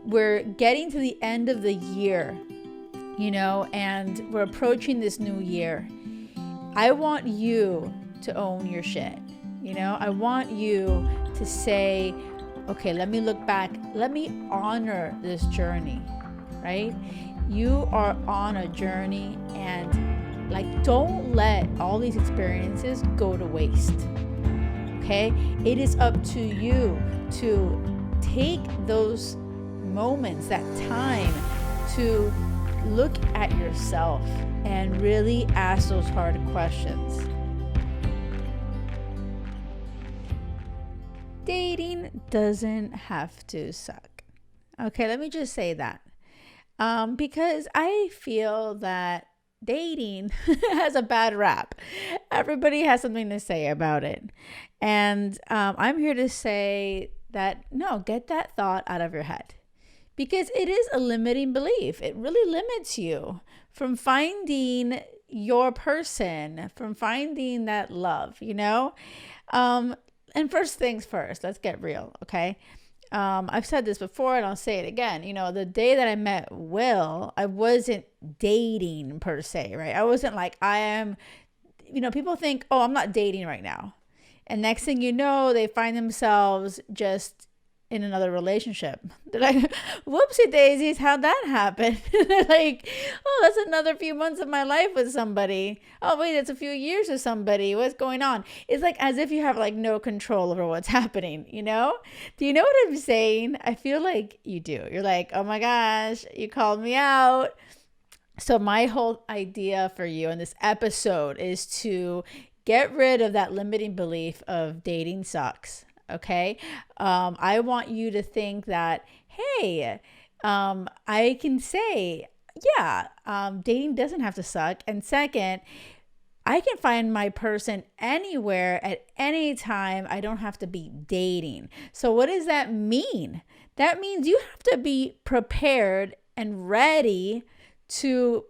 We're getting to the end of the year, and we're approaching this new year. I want you to own your shit. I want you to say, okay, let me look back. Let me honor this journey, right? You are on a journey, and don't let all these experiences go to waste. Okay? It is up to you to take those moments, that time, to look at yourself and really ask those hard questions. Dating doesn't have to suck. Okay, let me just say that. Because I feel that dating has a bad rap. Everybody has something to say about it. And I'm here to say that, no, get that thought out of your head. Because it is a limiting belief. It really limits you from finding your person, from finding that love, And first things first, let's get real, okay? I've said this before and I'll say it again. The day that I met Will, I wasn't dating per se, right? I wasn't like, I am, people think, oh, I'm not dating right now. And next thing you know, they find themselves just in another relationship. They're like, whoopsie daisies, how'd that happen? They're like, oh, that's another few months of my life with somebody. Oh, wait, it's a few years with somebody. What's going on? It's like as if you have no control over what's happening, Do you know what I'm saying? I feel like you do. You're like, oh my gosh, you called me out. So my whole idea for you in this episode is to get rid of that limiting belief of dating sucks. Okay. I want you to think that, hey, I can say, yeah, dating doesn't have to suck. And second, I can find my person anywhere at any time. I don't have to be dating. So what does that mean? That means you have to be prepared and ready to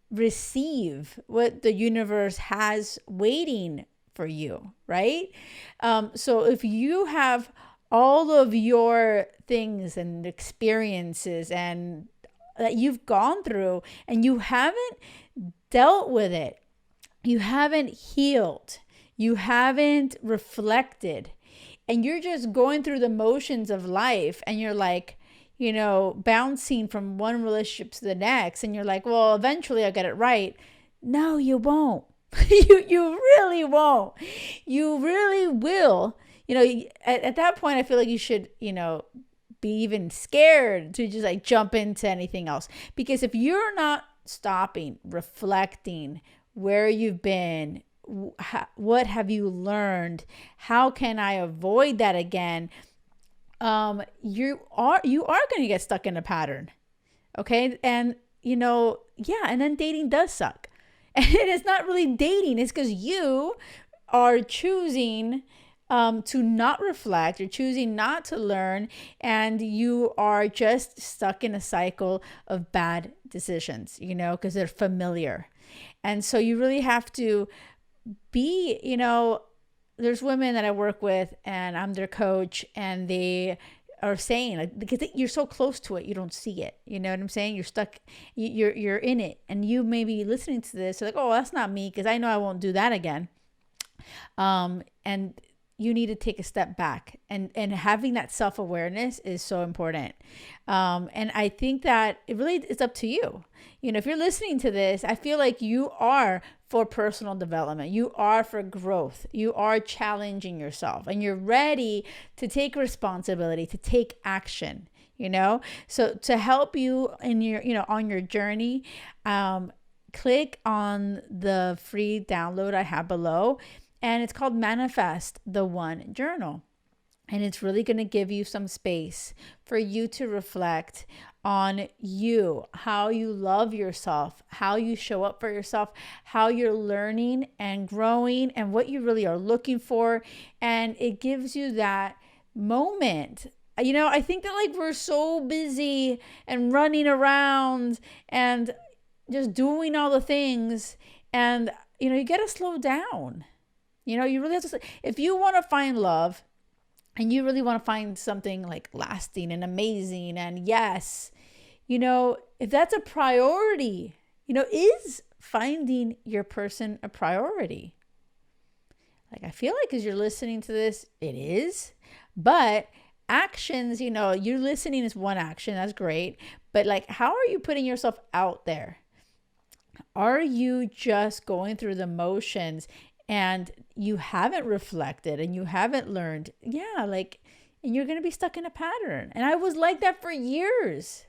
receive what the universe has waiting for you, right? So if you have all of your things and experiences and that you've gone through and you haven't dealt with it, you haven't healed, you haven't reflected, and you're just going through the motions of life, and you're like, bouncing from one relationship to the next, and you're like, well, eventually I'll get it right. No, you won't. You really won't. You really will. At that point, I feel like you should, be even scared to just jump into anything else. Because if you're not stopping, reflecting where you've been, what have you learned? How can I avoid that again? You are going to get stuck in a pattern. Okay. And, and then dating does suck. And it's not really dating. It's because you are choosing to not reflect. You're choosing not to learn. And you are just stuck in a cycle of bad decisions, because they're familiar. And so you really have to be, there's women that I work with and I'm their coach, and they are saying, because you're so close to it, you don't see it. You know what I'm saying? You're stuck, you're in it, and you may be listening to this, you're like, oh, that's not me, because I know I won't do that again. And you need to take a step back, and having that self-awareness is so important. And I think that it really is up to you. If you're listening to this, I feel like you are for personal development. You are for growth. You are challenging yourself, and you're ready to take responsibility, to take action, So to help you in your, on your journey, click on the free download I have below. And it's called Manifest the One Journal. And it's really going to give you some space for you to reflect on you, how you love yourself, how you show up for yourself, how you're learning and growing, and what you really are looking for. And it gives you that moment. I think that we're so busy and running around and just doing all the things. And, you got to slow down. You really have to, if you want to find love, and you really want to find something like lasting and amazing, and yes, you know, if that's a priority, you know, is finding your person a priority? Like, I feel like as you're listening to this, it is. But actions, you know, you're listening is one action. That's great. But like, how are you putting yourself out there? Are you just going through the motions and you haven't reflected and you haven't learned? Yeah, like, and you're going to be stuck in a pattern. And I was like that for years.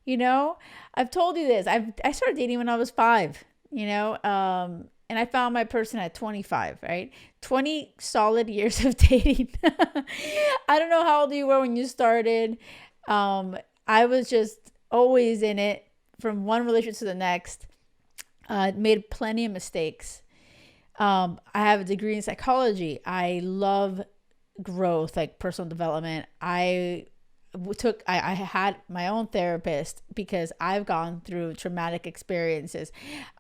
You know, I've told you this. I started dating when I was 5, you know, and I found my person at 25, right? 20 solid years of dating. I don't know how old you were when you started. I was just always in it from one relationship to the next. Made plenty of mistakes. I have a degree in psychology. I love growth, like personal development. I had my own therapist because I've gone through traumatic experiences,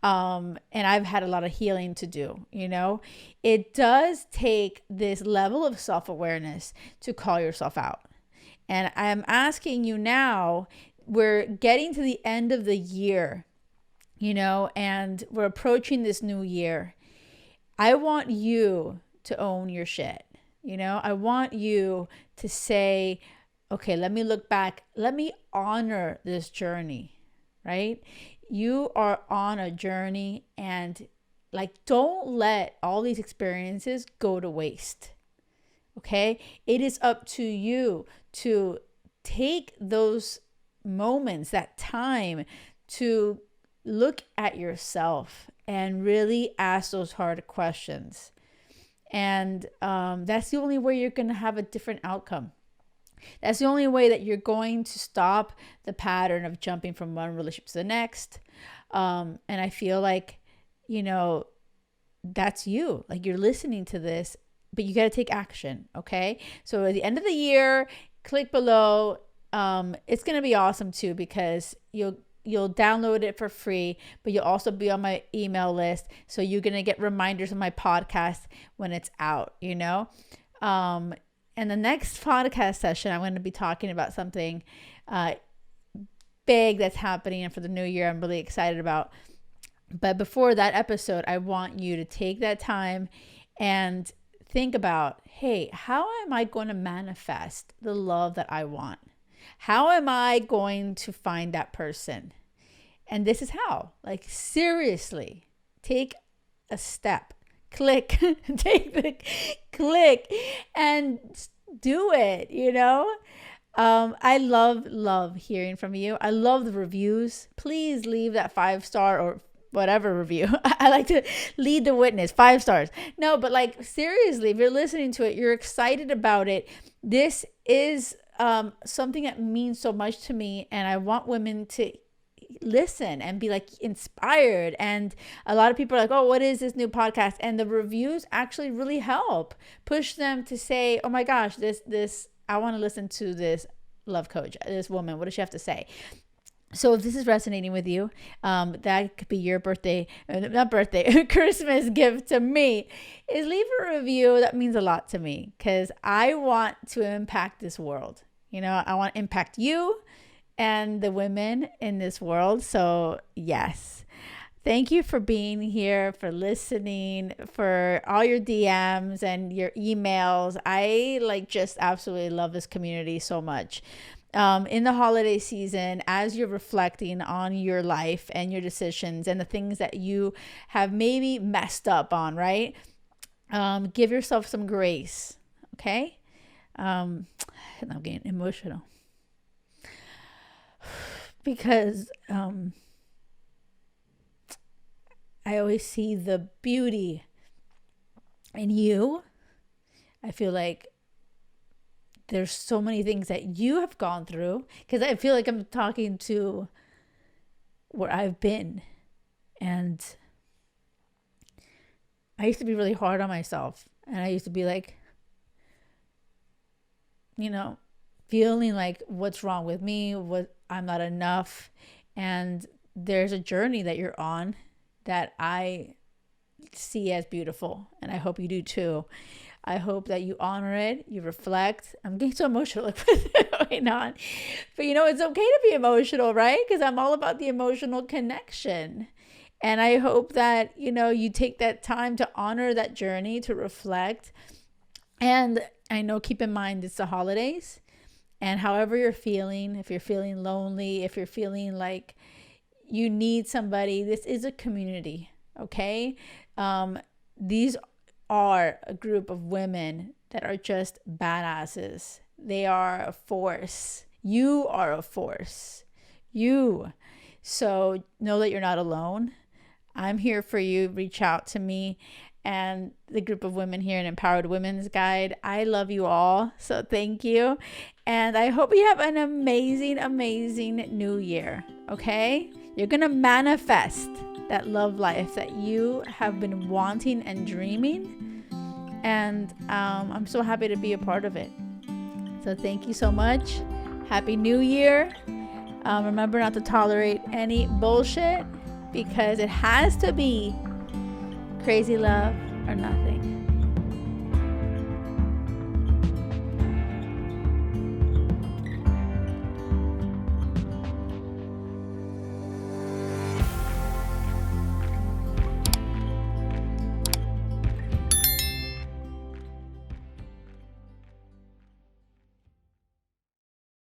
and I've had a lot of healing to do. You know, it does take this level of self-awareness to call yourself out. And I'm asking you now, we're getting to the end of the year, you know, and we're approaching this new year. I want you to own your shit. You know, I want you to say, okay, let me look back. Let me honor this journey, right? You are on a journey, and like, don't let all these experiences go to waste. Okay? It is up to you to take those moments, that time, to look at yourself and really ask those hard questions. And that's the only way you're going to have a different outcome. That's the only way that you're going to stop the pattern of jumping from one relationship to the next. And I feel like, you know, that's you. Like, you're listening to this, but you got to take action. Okay. So at the end of the year, click below. It's going to be awesome too, because you'll download it for free, but you'll also be on my email list. So you're going to get reminders of my podcast when it's out, you know? And the next podcast session, I'm going to be talking about something big that's happening for the new year. I'm really excited about. But before that episode, I want you to take that time and think about, hey, how am I going to manifest the love that I want? How am I going to find that person? And this is how. Like, seriously, take a step. Click, take the click and do it, you know? I love hearing from you. I love the reviews. Please leave that 5-star or whatever review. I like to lead the witness. 5 stars. No, but like, seriously, if you're listening to it, you're excited about it. This is something that means so much to me, and I want women to listen and be like inspired. And a lot of people are like, oh, what is this new podcast? And the reviews actually really help push them to say, oh my gosh, this I want to listen to this love coach, this woman, what does she have to say? So if this is resonating with you, that could be your Christmas gift to me, is leave a review. That means a lot to me, because I want to impact this world. You know, I want to impact you and the women in this world. So yes, thank you for being here, for listening, for all your DMs and your emails. I just absolutely love this community so much. In the holiday season, as you're reflecting on your life and your decisions and the things that you have maybe messed up on, right? Give yourself some grace. Okay. I'm getting emotional. Because I always see the beauty in you. I feel like there's so many things that you have gone through, because I feel like I'm talking to where I've been. And I used to be really hard on myself. And I used to be like, you know, feeling like, what's wrong with me? What, I'm not enough. And there's a journey that you're on that I see as beautiful, and I hope you do too. I hope that you honor it, you reflect. I'm getting so emotional going on. But it's okay to be emotional, right? Because I'm all about the emotional connection. And I hope that, you take that time to honor that journey, to reflect. And I know, keep in mind, it's the holidays. And however you're feeling, if you're feeling lonely, if you're feeling like you need somebody, this is a community, okay? These are a group of women that are just badasses. They are a force. You are a force. So know that you're not alone. I'm here for you. Reach out to me and the group of women here in Empowered Women's Guide. I love you all. So thank you. And I hope you have an amazing, amazing new year. Okay? You're going to manifest that love life that you have been wanting and dreaming. And I'm so happy to be a part of it. So thank you so much. Happy New Year. Remember not to tolerate any bullshit, because it has to be crazy love or nothing.